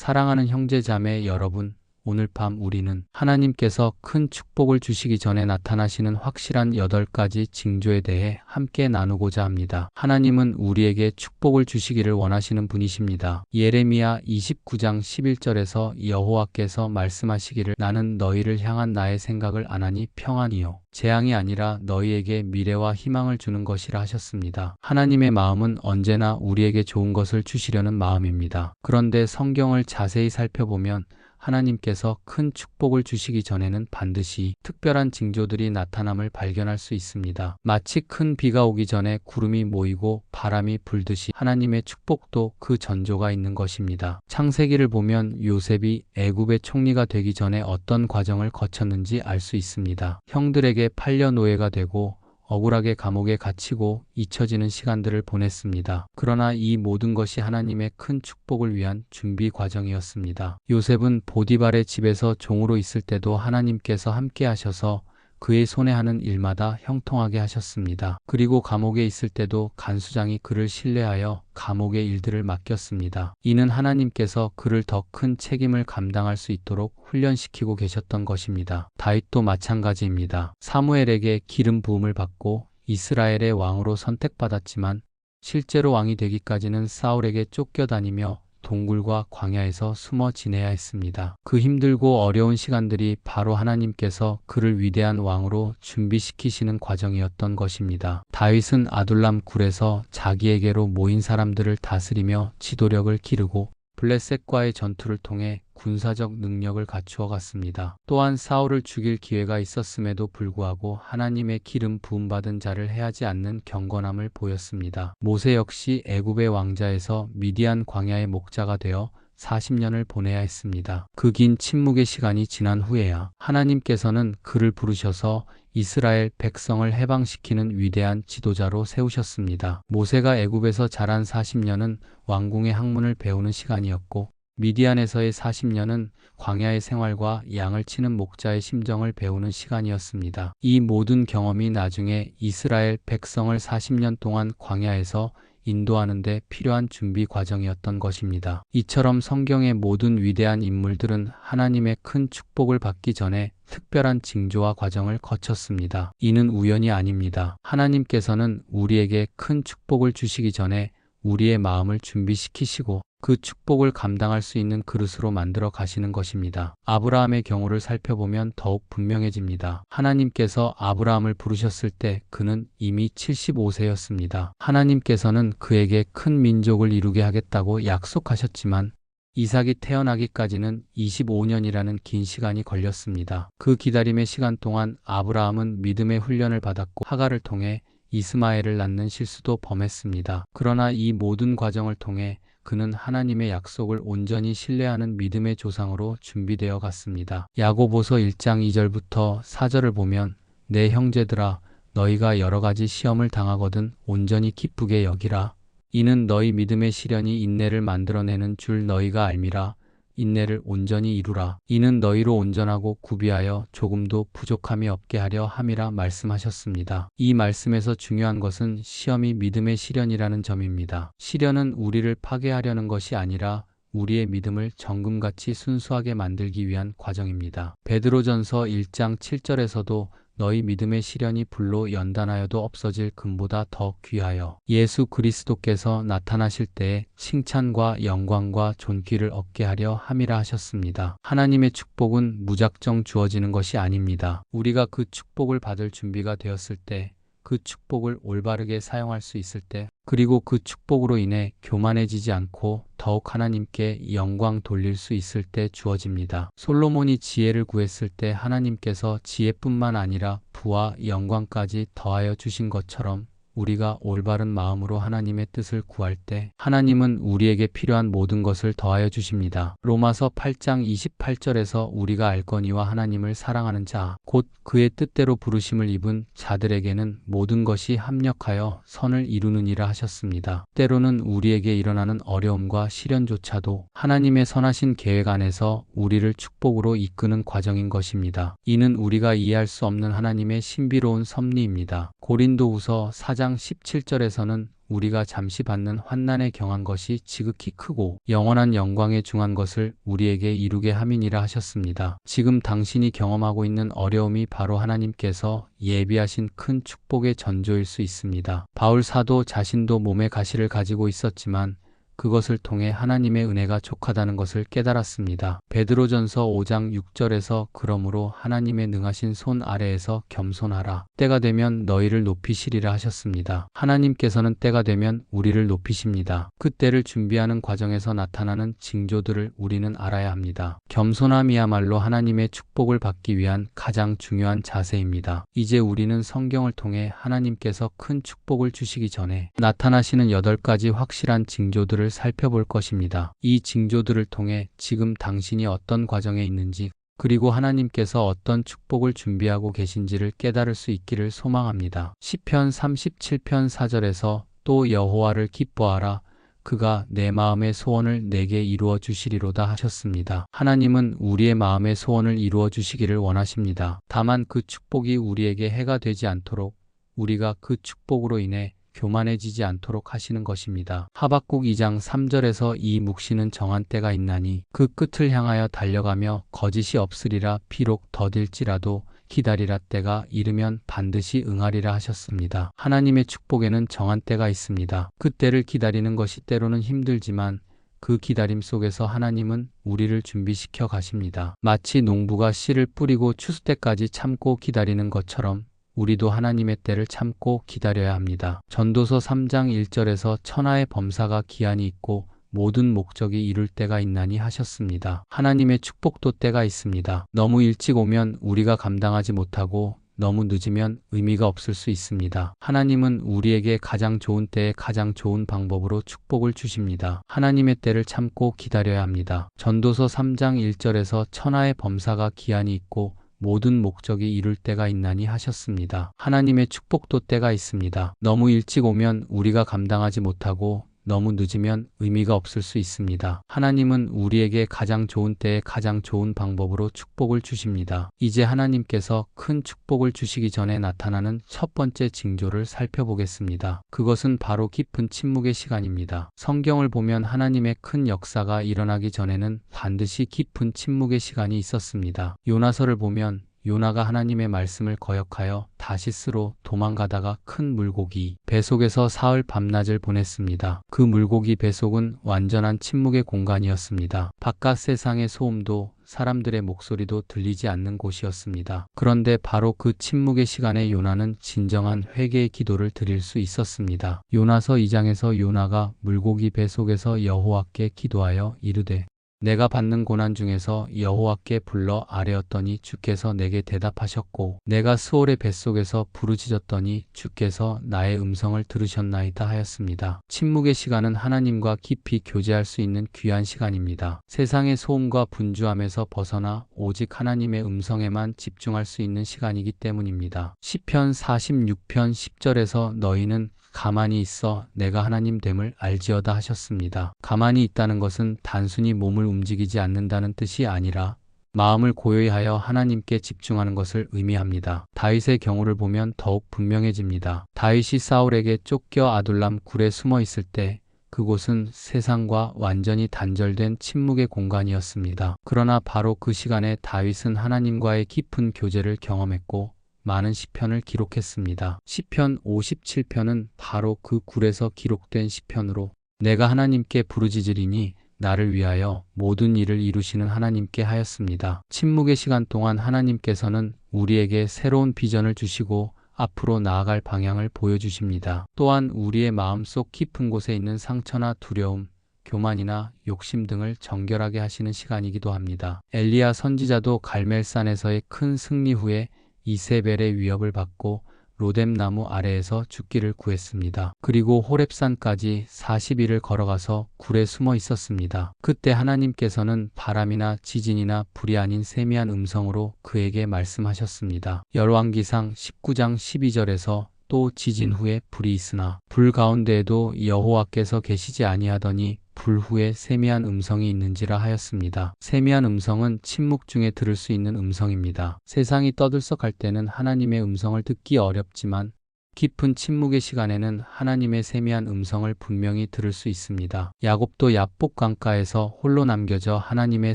사랑하는 형제자매 여러분, 오늘 밤 우리는 하나님께서 큰 축복을 주시기 전에 나타나시는 확실한 8가지 징조에 대해 함께 나누고자 합니다. 하나님은 우리에게 축복을 주시기를 원하시는 분이십니다. 예레미야 29장 11절에서 여호와께서 말씀하시기를 나는 너희를 향한 나의 생각을 안하니 평안이요 재앙이 아니라 너희에게 미래와 희망을 주는 것이라 하셨습니다. 하나님의 마음은 언제나 우리에게 좋은 것을 주시려는 마음입니다. 그런데 성경을 자세히 살펴보면 하나님께서 큰 축복을 주시기 전에는 반드시 특별한 징조들이 나타남을 발견할 수 있습니다. 마치 큰 비가 오기 전에 구름이 모이고 바람이 불듯이 하나님의 축복도 그 전조가 있는 것입니다. 창세기를 보면 요셉이 애굽의 총리가 되기 전에 어떤 과정을 거쳤는지 알 수 있습니다. 형들에게 팔려 노예가 되고 억울하게 감옥에 갇히고 잊혀지는 시간들을 보냈습니다. 그러나 이 모든 것이 하나님의 큰 축복을 위한 준비 과정이었습니다. 요셉은 보디발의 집에서 종으로 있을 때도 하나님께서 함께 하셔서 그의 손에 하는 일마다 형통하게 하셨습니다. 그리고 감옥에 있을 때도 간수장이 그를 신뢰하여 감옥의 일들을 맡겼습니다. 이는 하나님께서 그를 더 큰 책임을 감당할 수 있도록 훈련시키고 계셨던 것입니다. 다윗도 마찬가지입니다. 사무엘에게 기름 부음을 받고 이스라엘의 왕으로 선택받았지만 실제로 왕이 되기까지는 사울에게 쫓겨다니며 동굴과 광야에서 숨어 지내야 했습니다. 그 힘들고 어려운 시간들이 바로 하나님께서 그를 위대한 왕으로 준비시키시는 과정이었던 것입니다. 다윗은 아둘람 굴에서 자기에게로 모인 사람들을 다스리며 지도력을 기르고 블레셋과의 전투를 통해 군사적 능력을 갖추어 갔습니다. 또한 사울을 죽일 기회가 있었음에도 불구하고 하나님의 기름 부음받은 자를 해하지 않는 경건함을 보였습니다. 모세 역시 애굽의 왕자에서 미디안 광야의 목자가 되어 40년을 보내야 했습니다. 그 긴 침묵의 시간이 지난 후에야 하나님께서는 그를 부르셔서 이스라엘 백성을 해방시키는 위대한 지도자로 세우셨습니다. 모세가 애굽에서 자란 40년은 왕궁의 학문을 배우는 시간이었고 미디안에서의 40년은 광야의 생활과 양을 치는 목자의 심정을 배우는 시간이었습니다. 이 모든 경험이 나중에 이스라엘 백성을 40년 동안 광야에서 인도하는 데 필요한 준비 과정이었던 것입니다. 이처럼 성경의 모든 위대한 인물들은 하나님의 큰 축복을 받기 전에 특별한 징조와 과정을 거쳤습니다. 이는 우연이 아닙니다. 하나님께서는 우리에게 큰 축복을 주시기 전에 우리의 마음을 준비시키시고 그 축복을 감당할 수 있는 그릇으로 만들어 가시는 것입니다. 아브라함의 경우를 살펴보면 더욱 분명해집니다. 하나님께서 아브라함을 부르셨을 때 그는 이미 75세였습니다. 하나님께서는 그에게 큰 민족을 이루게 하겠다고 약속하셨지만 이삭이 태어나기까지는 25년이라는 긴 시간이 걸렸습니다. 그 기다림의 시간 동안 아브라함은 믿음의 훈련을 받았고 하갈을 통해 이스마엘을 낳는 실수도 범했습니다. 그러나 이 모든 과정을 통해 그는 하나님의 약속을 온전히 신뢰하는 믿음의 조상으로 준비되어 갔습니다. 야고보서 1장 2절부터 4절을 보면 내 형제들아 너희가 여러 가지 시험을 당하거든 온전히 기쁘게 여기라. 이는 너희 믿음의 시련이 인내를 만들어내는 줄 너희가 알미라. 인내를 온전히 이루라. 이는 너희로 온전하고 구비하여 조금도 부족함이 없게 하려 함이라 말씀하셨습니다. 이 말씀에서 중요한 것은 시험이 믿음의 시련이라는 점입니다. 시련은 우리를 파괴하려는 것이 아니라 우리의 믿음을 정금같이 순수하게 만들기 위한 과정입니다. 베드로전서 1장 7절에서도 너희 믿음의 시련이 불로 연단하여도 없어질 금보다 더 귀하여 예수 그리스도께서 나타나실 때에 칭찬과 영광과 존귀를 얻게 하려 함이라 하셨습니다. 하나님의 축복은 무작정 주어지는 것이 아닙니다. 우리가 그 축복을 받을 준비가 되었을 때, 그 축복을 올바르게 사용할 수 있을 때, 그리고 그 축복으로 인해 교만해지지 않고 더욱 하나님께 영광 돌릴 수 있을 때 주어집니다. 솔로몬이 지혜를 구했을 때 하나님께서 지혜뿐만 아니라 부와 영광까지 더하여 주신 것처럼 우리가 올바른 마음으로 하나님의 뜻을 구할 때 하나님은 우리에게 필요한 모든 것을 더하여 주십니다. 로마서 8장 28절에서 우리가 알거니와 하나님을 사랑하는 자, 곧 그의 뜻대로 부르심을 입은 자들에게는 모든 것이 합력하여 선을 이루느니라 하셨습니다. 때로는 우리에게 일어나는 어려움과 시련조차도 하나님의 선하신 계획 안에서 우리를 축복으로 이끄는 과정인 것입니다. 이는 우리가 이해할 수 없는 하나님의 신비로운 섭리입니다. 고린도후서 4장 17절에서는 우리가 잠시 받는 환난에 경한 것이 지극히 크고 영원한 영광에 중한 것을 우리에게 이루게 함이니라 하셨습니다. 지금 당신이 경험하고 있는 어려움이 바로 하나님께서 예비하신 큰 축복의 전조일 수 있습니다. 바울 사도 자신도 몸에 가시를 가지고 있었지만 그것을 통해 하나님의 은혜가 족하다는 것을 깨달았습니다. 베드로전서 5장 6절에서 그러므로 하나님의 능하신 손 아래에서 겸손하라. 때가 되면 너희를 높이시리라 하셨습니다. 하나님께서는 때가 되면 우리를 높이십니다. 그 때를 준비하는 과정에서 나타나는 징조들을 우리는 알아야 합니다. 겸손함이야말로 하나님의 축복을 받기 위한 가장 중요한 자세입니다. 이제 우리는 성경을 통해 하나님께서 큰 축복을 주시기 전에 나타나시는 8가지 확실한 징조들을 살펴볼 것입니다. 이 징조들을 통해 지금 당신이 어떤 과정에 있는지 그리고 하나님께서 어떤 축복을 준비하고 계신지를 깨달을 수 있기를 소망합니다. 시편 37편 4절에서 또 여호와를 기뻐하라. 그가 내 마음의 소원을 내게 이루어 주시리로다 하셨습니다. 하나님은 우리의 마음의 소원을 이루어 주시기를 원하십니다. 다만 그 축복이 우리에게 해가 되지 않도록 우리가 그 축복으로 인해 교만해지지 않도록 하시는 것입니다. 하박국 2장 3절에서 이 묵시는 정한 때가 있나니 그 끝을 향하여 달려가며 거짓이 없으리라. 비록 더딜지라도 기다리라. 때가 이르면 반드시 응하리라 하셨습니다. 하나님의 축복에는 정한 때가 있습니다. 그 때를 기다리는 것이 때로는 힘들지만 그 기다림 속에서 하나님은 우리를 준비시켜 가십니다. 마치 농부가 씨를 뿌리고 추수 때까지 참고 기다리는 것처럼 우리도 하나님의 때를 참고 기다려야 합니다. 전도서 3장 1절에서 천하의 범사가 기한이 있고 모든 목적이 이룰 때가 있나니 하셨습니다. 하나님의 축복도 때가 있습니다. 너무 일찍 오면 우리가 감당하지 못하고 너무 늦으면 의미가 없을 수 있습니다. 하나님은 우리에게 가장 좋은 때에 가장 좋은 방법으로 축복을 주십니다. 하나님의 때를 참고 기다려야 합니다. 전도서 3장 1절에서 천하의 범사가 기한이 있고 모든 목적이 이룰 때가 있나니 하셨습니다. 하나님의 축복도 때가 있습니다. 너무 일찍 오면 우리가 감당하지 못하고 너무 늦으면 의미가 없을 수 있습니다. 하나님은 우리에게 가장 좋은 때에 가장 좋은 방법으로 축복을 주십니다. 이제 하나님께서 큰 축복을 주시기 전에 나타나는 첫 번째 징조를 살펴보겠습니다. 그것은 바로 깊은 침묵의 시간입니다. 성경을 보면 하나님의 큰 역사가 일어나기 전에는 반드시 깊은 침묵의 시간이 있었습니다. 요나서를 보면 요나가 하나님의 말씀을 거역하여 다시스로 도망가다가 큰 물고기 뱃속에서 사흘 밤낮을 보냈습니다. 그 물고기 뱃속은 완전한 침묵의 공간이었습니다. 바깥 세상의 소음도 사람들의 목소리도 들리지 않는 곳이었습니다. 그런데 바로 그 침묵의 시간에 요나는 진정한 회개의 기도를 드릴 수 있었습니다. 요나서 2장에서 요나가 물고기 뱃속에서 여호와께 기도하여 이르되 내가 받는 고난 중에서 여호와께 불러 아뢰었더니 주께서 내게 대답하셨고 내가 스올의 뱃속에서 부르짖었더니 주께서 나의 음성을 들으셨나이다 하였습니다. 침묵의 시간은 하나님과 깊이 교제할 수 있는 귀한 시간입니다. 세상의 소음과 분주함에서 벗어나 오직 하나님의 음성에만 집중할 수 있는 시간이기 때문입니다. 시편 46편 10절에서 너희는 가만히 있어 내가 하나님 됨을 알지어다 하셨습니다. 가만히 있다는 것은 단순히 몸을 움직이지 않는다는 뜻이 아니라 마음을 고요히 하여 하나님께 집중하는 것을 의미합니다. 다윗의 경우를 보면 더욱 분명해집니다. 다윗이 사울에게 쫓겨 아둘람 굴에 숨어 있을 때 그곳은 세상과 완전히 단절된 침묵의 공간이었습니다. 그러나 바로 그 시간에 다윗은 하나님과의 깊은 교제를 경험했고 많은 시편을 기록했습니다. 시편 57편은 바로 그 굴에서 기록된 시편으로 내가 하나님께 부르짖으리니 나를 위하여 모든 일을 이루시는 하나님께 하였습니다. 침묵의 시간 동안 하나님께서는 우리에게 새로운 비전을 주시고 앞으로 나아갈 방향을 보여주십니다. 또한 우리의 마음속 깊은 곳에 있는 상처나 두려움, 교만이나 욕심 등을 정결하게 하시는 시간이기도 합니다. 엘리야 선지자도 갈멜산에서의 큰 승리 후에 이세벨의 위협을 받고 로뎀나무 아래에서 죽기를 구했습니다. 그리고 호렙산까지 40일을 걸어가서 굴에 숨어 있었습니다. 그때 하나님께서는 바람이나 지진이나 불이 아닌 세미한 음성으로 그에게 말씀하셨습니다. 열왕기상 19장 12절에서 또 지진 후에 불이 있으나 불 가운데에도 여호와께서 계시지 아니하더니 불 후에 세미한 음성이 있는지라 하였습니다. 세미한 음성은 침묵 중에 들을 수 있는 음성입니다. 세상이 떠들썩할 때는 하나님의 음성을 듣기 어렵지만 깊은 침묵의 시간에는 하나님의 세미한 음성을 분명히 들을 수 있습니다. 야곱도 야복 강가에서 홀로 남겨져 하나님의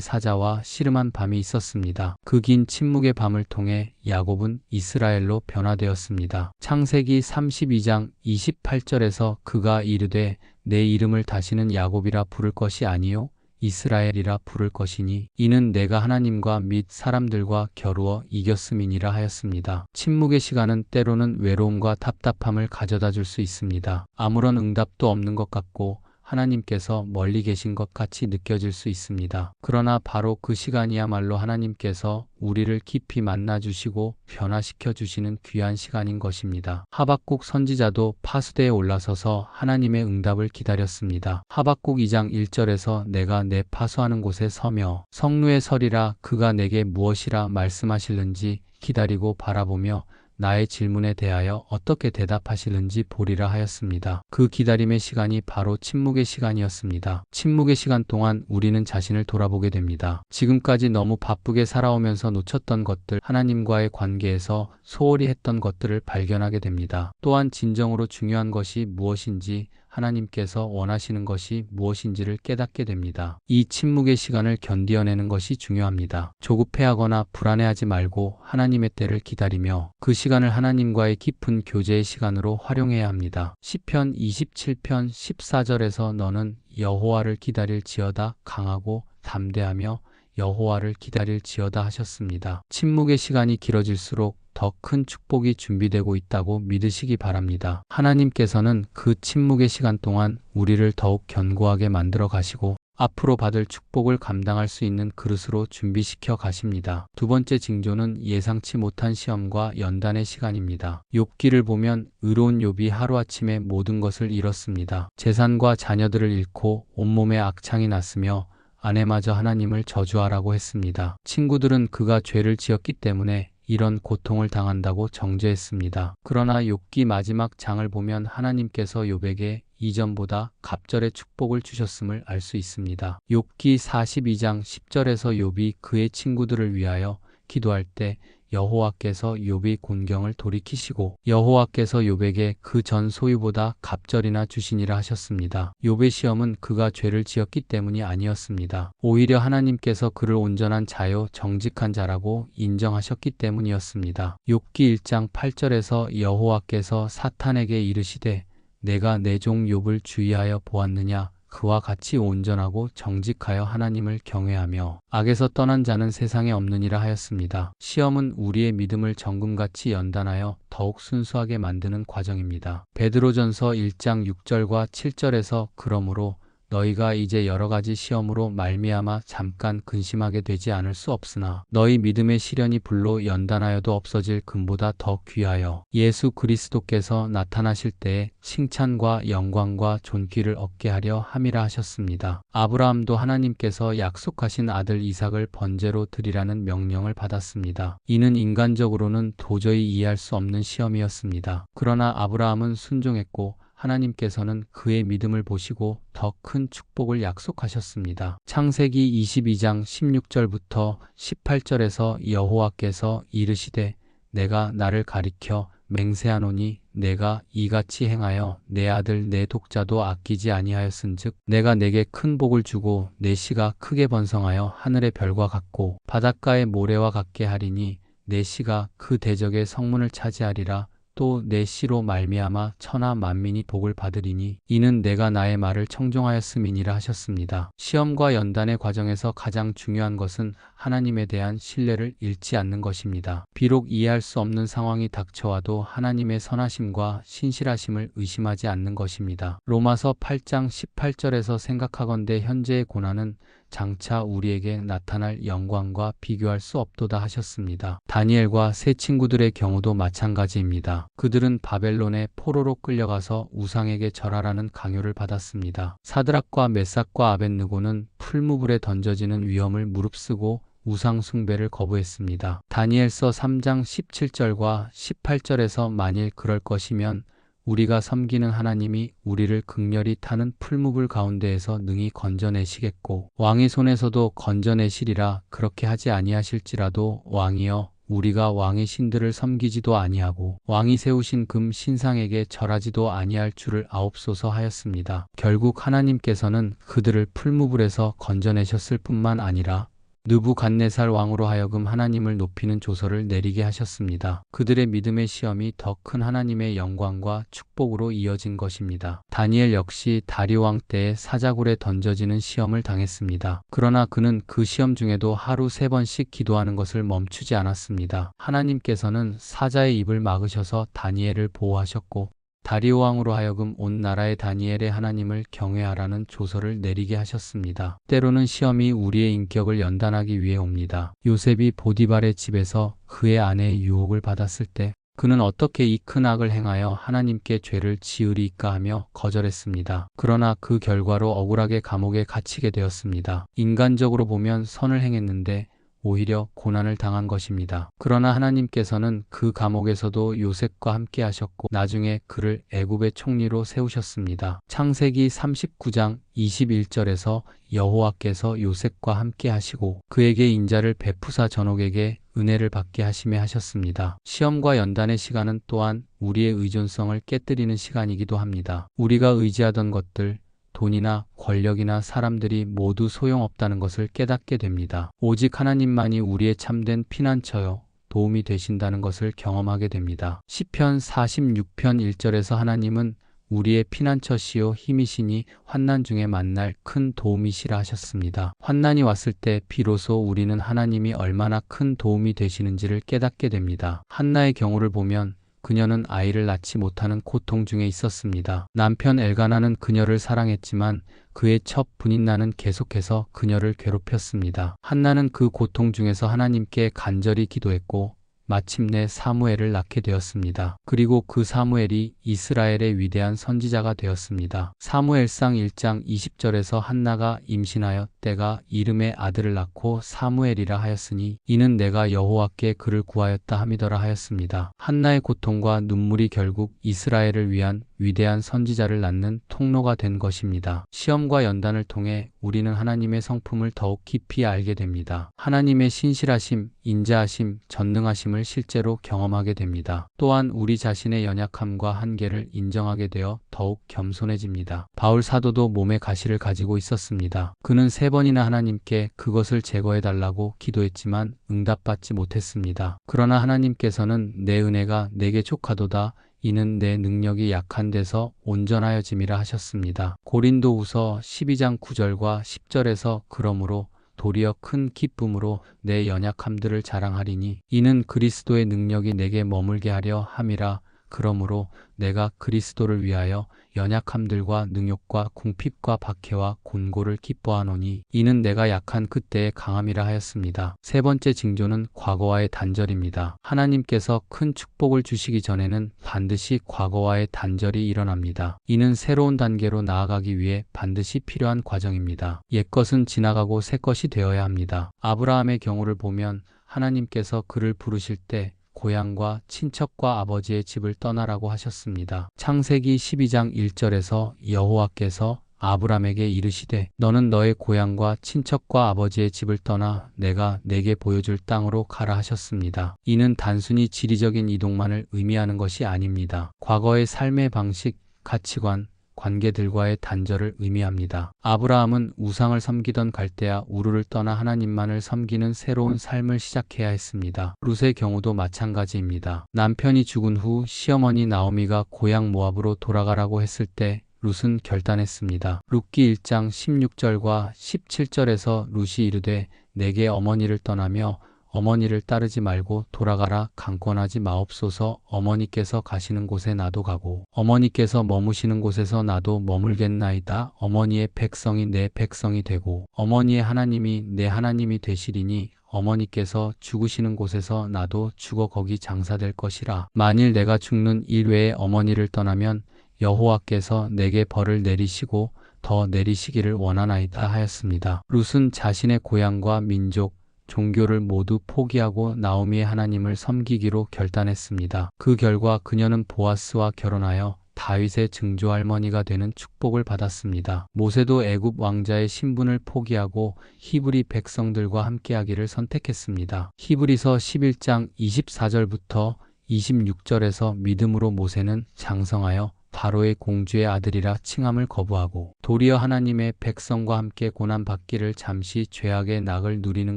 사자와 씨름한 밤이 있었습니다. 그 긴 침묵의 밤을 통해 야곱은 이스라엘로 변화되었습니다. 창세기 32장 28절에서 그가 이르되 내 이름을 다시는 야곱이라 부를 것이 아니요 이스라엘이라 부를 것이니 이는 내가 하나님과 및 사람들과 겨루어 이겼음이니라 하였습니다. 침묵의 시간은 때로는 외로움과 답답함을 가져다 줄 수 있습니다. 아무런 응답도 없는 것 같고 하나님께서 멀리 계신 것 같이 느껴질 수 있습니다. 그러나 바로 그 시간이야말로 하나님께서 우리를 깊이 만나주시고 변화시켜 주시는 귀한 시간인 것입니다. 하박국 선지자도 파수대에 올라서서 하나님의 응답을 기다렸습니다. 하박국 2장 1절에서 내가 내 파수하는 곳에 서며 성루에 서리라 그가 내게 무엇이라 말씀하실는지 기다리고 바라보며 나의 질문에 대하여 어떻게 대답하실는지 보리라 하였습니다. 그 기다림의 시간이 바로 침묵의 시간이었습니다. 침묵의 시간 동안 우리는 자신을 돌아보게 됩니다. 지금까지 너무 바쁘게 살아오면서 놓쳤던 것들, 하나님과의 관계에서 소홀히 했던 것들을 발견하게 됩니다. 또한 진정으로 중요한 것이 무엇인지, 하나님께서 원하시는 것이 무엇인지를 깨닫게 됩니다. 이 침묵의 시간을 견디어내는 것이 중요합니다. 조급해하거나 불안해하지 말고 하나님의 때를 기다리며 그 시간을 하나님과의 깊은 교제의 시간으로 활용해야 합니다. 시편 27편 14절에서 너는 여호와를 기다릴지어다 강하고 담대하며 여호와를 기다릴지어다 하셨습니다. 침묵의 시간이 길어질수록 더 큰 축복이 준비되고 있다고 믿으시기 바랍니다. 하나님께서는 그 침묵의 시간 동안 우리를 더욱 견고하게 만들어 가시고 앞으로 받을 축복을 감당할 수 있는 그릇으로 준비시켜 가십니다. 두 번째 징조는 예상치 못한 시험과 연단의 시간입니다. 욥기를 보면 의로운 욥이 하루아침에 모든 것을 잃었습니다. 재산과 자녀들을 잃고 온몸에 악창이 났으며 아내마저 하나님을 저주하라고 했습니다. 친구들은 그가 죄를 지었기 때문에 이런 고통을 당한다고 정죄했습니다. 그러나 욥기 마지막 장을 보면 하나님께서 욥에게 이전보다 갑절의 축복을 주셨음을 알 수 있습니다. 욥기 42장 10절에서 욥이 그의 친구들을 위하여 기도할 때 여호와께서 욥의 곤경을 돌이키시고 여호와께서 욥에게 그 전 소유보다 갑절이나 주시니라 하셨습니다. 욥의 시험은 그가 죄를 지었기 때문이 아니었습니다. 오히려 하나님께서 그를 온전한 자요 정직한 자라고 인정하셨기 때문이었습니다. 욥기 1장 8절에서 여호와께서 사탄에게 이르시되 내가 내 종 욥을 주의하여 보았느냐 그와 같이 온전하고 정직하여 하나님을 경외하며 악에서 떠난 자는 세상에 없느니라 하였습니다. 시험은 우리의 믿음을 정금같이 연단하여 더욱 순수하게 만드는 과정입니다. 베드로전서 1장 6절과 7절에서 그러므로 너희가 이제 여러 가지 시험으로 말미암아 잠깐 근심하게 되지 않을 수 없으나 너희 믿음의 시련이 불로 연단하여도 없어질 금보다 더 귀하여 예수 그리스도께서 나타나실 때에 칭찬과 영광과 존귀를 얻게 하려 함이라 하셨습니다. 아브라함도 하나님께서 약속하신 아들 이삭을 번제로 드리라는 명령을 받았습니다. 이는 인간적으로는 도저히 이해할 수 없는 시험이었습니다. 그러나 아브라함은 순종했고 하나님께서는 그의 믿음을 보시고 더 큰 축복을 약속하셨습니다. 창세기 22장 16절부터 18절에서 여호와께서 이르시되 내가 나를 가리켜 맹세하노니 내가 이같이 행하여 내 아들 내 독자도 아끼지 아니하였은즉 내가 내게 큰 복을 주고 내 씨가 크게 번성하여 하늘의 별과 같고 바닷가의 모래와 같게 하리니 내 씨가 그 대적의 성문을 차지하리라. 또 내 씨로 말미암아 천하 만민이 복을 받으리니 이는 내가 나의 말을 청종하였음이니라 하셨습니다. 시험과 연단의 과정에서 가장 중요한 것은 하나님에 대한 신뢰를 잃지 않는 것입니다. 비록 이해할 수 없는 상황이 닥쳐와도 하나님의 선하심과 신실하심을 의심하지 않는 것입니다. 로마서 8장 18절에서 생각하건대 현재의 고난은 장차 우리에게 나타날 영광과 비교할 수 없도다 하셨습니다. 다니엘과 세 친구들의 경우도 마찬가지입니다. 그들은 바벨론의 포로로 끌려가서 우상에게 절하라는 강요를 받았습니다. 사드락과 메삭과 아벳느고는 풀무불에 던져지는 위험을 무릅쓰고 우상 숭배를 거부했습니다. 다니엘서 3장 17절과 18절에서 만일 그럴 것이면 우리가 섬기는 하나님이 우리를 극렬히 타는 풀무불 가운데에서 능히 건져내시겠고 왕의 손에서도 건져내시리라. 그렇게 하지 아니하실지라도 왕이여 우리가 왕의 신들을 섬기지도 아니하고 왕이 세우신 금 신상에게 절하지도 아니할 줄을 아옵소서 하였습니다. 결국 하나님께서는 그들을 풀무불에서 건져내셨을 뿐만 아니라 느부갓네살 왕으로 하여금 하나님을 높이는 조서를 내리게 하셨습니다. 그들의 믿음의 시험이 더 큰 하나님의 영광과 축복으로 이어진 것입니다. 다니엘 역시 다리오 왕 때에 사자굴에 던져지는 시험을 당했습니다. 그러나 그는 그 시험 중에도 하루 3번씩 기도하는 것을 멈추지 않았습니다. 하나님께서는 사자의 입을 막으셔서 다니엘을 보호하셨고 다리오 왕으로 하여금 온 나라의 다니엘의 하나님을 경외하라는 조서를 내리게 하셨습니다. 때로는 시험이 우리의 인격을 연단하기 위해 옵니다. 요셉이 보디발의 집에서 그의 아내의 유혹을 받았을 때 그는 어떻게 이 큰 악을 행하여 하나님께 죄를 지으리까 하며 거절했습니다. 그러나 그 결과로 억울하게 감옥에 갇히게 되었습니다. 인간적으로 보면 선을 행했는데 오히려 고난을 당한 것입니다. 그러나 하나님께서는 그 감옥에서도 요셉과 함께 하셨고 나중에 그를 애굽의 총리로 세우셨습니다. 창세기 39장 21절에서 여호와께서 요셉과 함께 하시고 그에게 인자를 베푸사 전옥에게 은혜를 받게 하심에 하셨습니다. 시험과 연단의 시간은 또한 우리의 의존성을 깨뜨리는 시간이기도 합니다. 우리가 의지하던 것들, 돈이나 권력이나 사람들이 모두 소용없다는 것을 깨닫게 됩니다. 오직 하나님만이 우리의 참된 피난처요 도움이 되신다는 것을 경험하게 됩니다. 시편 46편 1절에서 하나님은 우리의 피난처시요 힘이시니 환난 중에 만날 큰 도움이시라 하셨습니다. 환난이 왔을 때 비로소 우리는 하나님이 얼마나 큰 도움이 되시는지를 깨닫게 됩니다. 한나의 경우를 보면 그녀는 아이를 낳지 못하는 고통 중에 있었습니다. 남편 엘가나는 그녀를 사랑했지만 그의 첫 분인나는 계속해서 그녀를 괴롭혔습니다. 한나는 그 고통 중에서 하나님께 간절히 기도했고 마침내 사무엘을 낳게 되었습니다. 그리고 그 사무엘이 이스라엘의 위대한 선지자가 되었습니다. 사무엘상 1장 20절에서 한나가 임신하여 때가 이름의 아들을 낳고 사무엘이라 하였으니 이는 내가 여호와께 그를 구하였다 함이더라 하였습니다. 한나의 고통과 눈물이 결국 이스라엘을 위한 위대한 선지자를 낳는 통로가 된 것입니다. 시험과 연단을 통해 우리는 하나님의 성품을 더욱 깊이 알게 됩니다. 하나님의 신실하심, 인자하심, 전능하심을 실제로 경험하게 됩니다. 또한 우리 자신의 연약함과 한계를 인정하게 되어 더욱 겸손해집니다. 바울 사도도 몸에 가시를 가지고 있었습니다. 그는 3번이나 하나님께 그것을 제거해달라고 기도했지만 응답받지 못했습니다. 그러나 하나님께서는 내 은혜가 내게 족하도다 이는 내 능력이 약한 데서 온전하여짐이라 하셨습니다. 고린도후서 12장 9절과 10절에서 그러므로 도리어 큰 기쁨으로 내 연약함들을 자랑하리니 이는 그리스도의 능력이 내게 머물게 하려 함이라. 그러므로 내가 그리스도를 위하여 연약함들과 능욕과 궁핍과 박해와 곤고를 기뻐하노니 이는 내가 약한 그때의 강함이라 하였습니다. 3번째 징조는 과거와의 단절입니다. 하나님께서 큰 축복을 주시기 전에는 반드시 과거와의 단절이 일어납니다. 이는 새로운 단계로 나아가기 위해 반드시 필요한 과정입니다. 옛것은 지나가고 새것이 되어야 합니다. 아브라함의 경우를 보면 하나님께서 그를 부르실 때 고향과 친척과 아버지의 집을 떠나라고 하셨습니다. 창세기 12장 1절에서 여호와께서 아브람에게 이르시되 너는 너의 고향과 친척과 아버지의 집을 떠나 내가 내게 보여줄 땅으로 가라 하셨습니다. 이는 단순히 지리적인 이동만을 의미하는 것이 아닙니다. 과거의 삶의 방식, 가치관, 관계들과의 단절을 의미합니다. 아브라함은 우상을 섬기던 갈대아 우르를 떠나 하나님만을 섬기는 새로운 삶을 시작해야 했습니다. 룻의 경우도 마찬가지입니다. 남편이 죽은 후 시어머니 나오미가 고향 모압으로 돌아가라고 했을 때 룻은 결단했습니다. 룻기 1장 16절과 17절에서 룻이 이르되 내게 어머니를 떠나며 어머니를 따르지 말고 돌아가라. 강권하지 마옵소서. 어머니께서 가시는 곳에 나도 가고 어머니께서 머무시는 곳에서 나도 머물겠나이다. 어머니의 백성이 내 백성이 되고 어머니의 하나님이 내 하나님이 되시리니 어머니께서 죽으시는 곳에서 나도 죽어 거기 장사될 것이라. 만일 내가 죽는 일 외에 어머니를 떠나면 여호와께서 내게 벌을 내리시고 더 내리시기를 원하나이다 하였습니다. 룻은 자신의 고향과 민족, 종교를 모두 포기하고 나오미의 하나님을 섬기기로 결단했습니다. 그 결과 그녀는 보아스와 결혼하여 다윗의 증조할머니가 되는 축복을 받았습니다. 모세도 애굽 왕자의 신분을 포기하고 히브리 백성들과 함께하기를 선택했습니다. 히브리서 11장 24절부터 26절에서 믿음으로 모세는 장성하여 바로의 공주의 아들이라 칭함을 거부하고 도리어 하나님의 백성과 함께 고난받기를 잠시 죄악의 낙을 누리는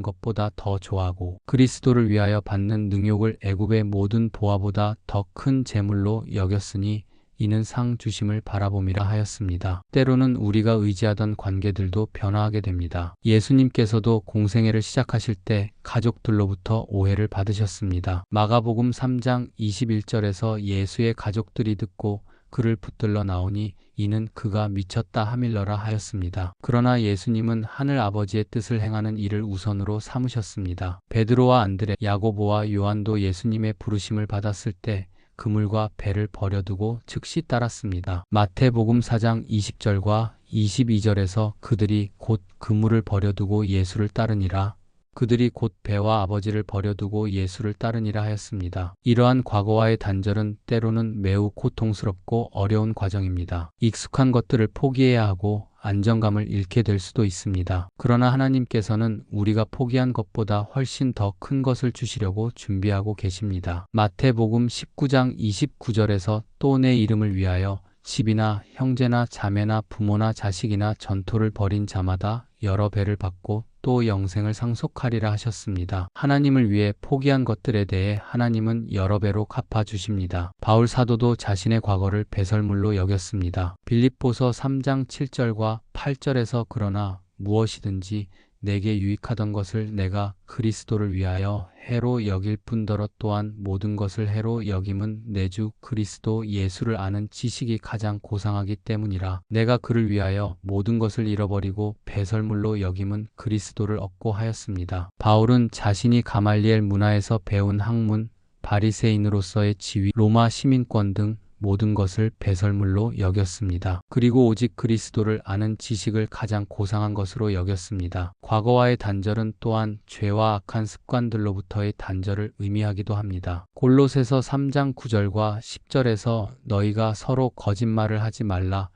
것보다 더 좋아하고 그리스도를 위하여 받는 능욕을 애굽의 모든 보화보다 더 큰 재물로 여겼으니 이는 상 주심을 바라봄이라 하였습니다. 때로는 우리가 의지하던 관계들도 변화하게 됩니다. 예수님께서도 공생애를 시작하실 때 가족들로부터 오해를 받으셨습니다. 마가복음 3장 21절에서 예수의 가족들이 듣고 그를 붙들러 나오니 이는 그가 미쳤다 하밀러라 하였습니다. 그러나 예수님은 하늘 아버지의 뜻을 행하는 일을 우선으로 삼으셨습니다. 베드로와 안드레, 야고보와 요한도 예수님의 부르심을 받았을 때 그물과 배를 버려두고 즉시 따랐습니다. 마태복음 4장 20절과 22절에서 그들이 곧 그물을 버려두고 예수를 따르니라. 그들이 곧 배와 아버지를 버려두고 예수를 따르니라 하였습니다. 이러한 과거와의 단절은 때로는 매우 고통스럽고 어려운 과정입니다. 익숙한 것들을 포기해야 하고 안정감을 잃게 될 수도 있습니다. 그러나 하나님께서는 우리가 포기한 것보다 훨씬 더 큰 것을 주시려고 준비하고 계십니다. 마태복음 19장 29절에서 또 내 이름을 위하여 집이나 형제나 자매나 부모나 자식이나 전토를 벌인 자마다 여러 배를 받고 또 영생을 상속하리라 하셨습니다. 하나님을 위해 포기한 것들에 대해 하나님은 여러 배로 갚아주십니다. 바울 사도도 자신의 과거를 배설물로 여겼습니다. 빌립보서 3장 7절과 8절에서 그러나 무엇이든지 내게 유익하던 것을 내가 그리스도를 위하여 해로 여길 뿐더러 또한 모든 것을 해로 여김은 내 주 그리스도 예수를 아는 지식이 가장 고상하기 때문이라. 내가 그를 위하여 모든 것을 잃어버리고 배설물로 여김은 그리스도를 얻고 하였습니다. 바울은 자신이 가말리엘 문화에서 배운 학문, 바리새인으로서의 지위, 로마 시민권 등 모든 것을 배설물로 여겼습니다. 그리고 오직 그리스도를 아는 지식을 가장 고상한 것으로 여겼습니다. 과거와의 단절은 또한 죄와 악한 습관들로부터의 단절을 의미하기도 합니다. 골로새서 3장 9절과 10절에서 너희가 서로 거짓말을 하지 말라.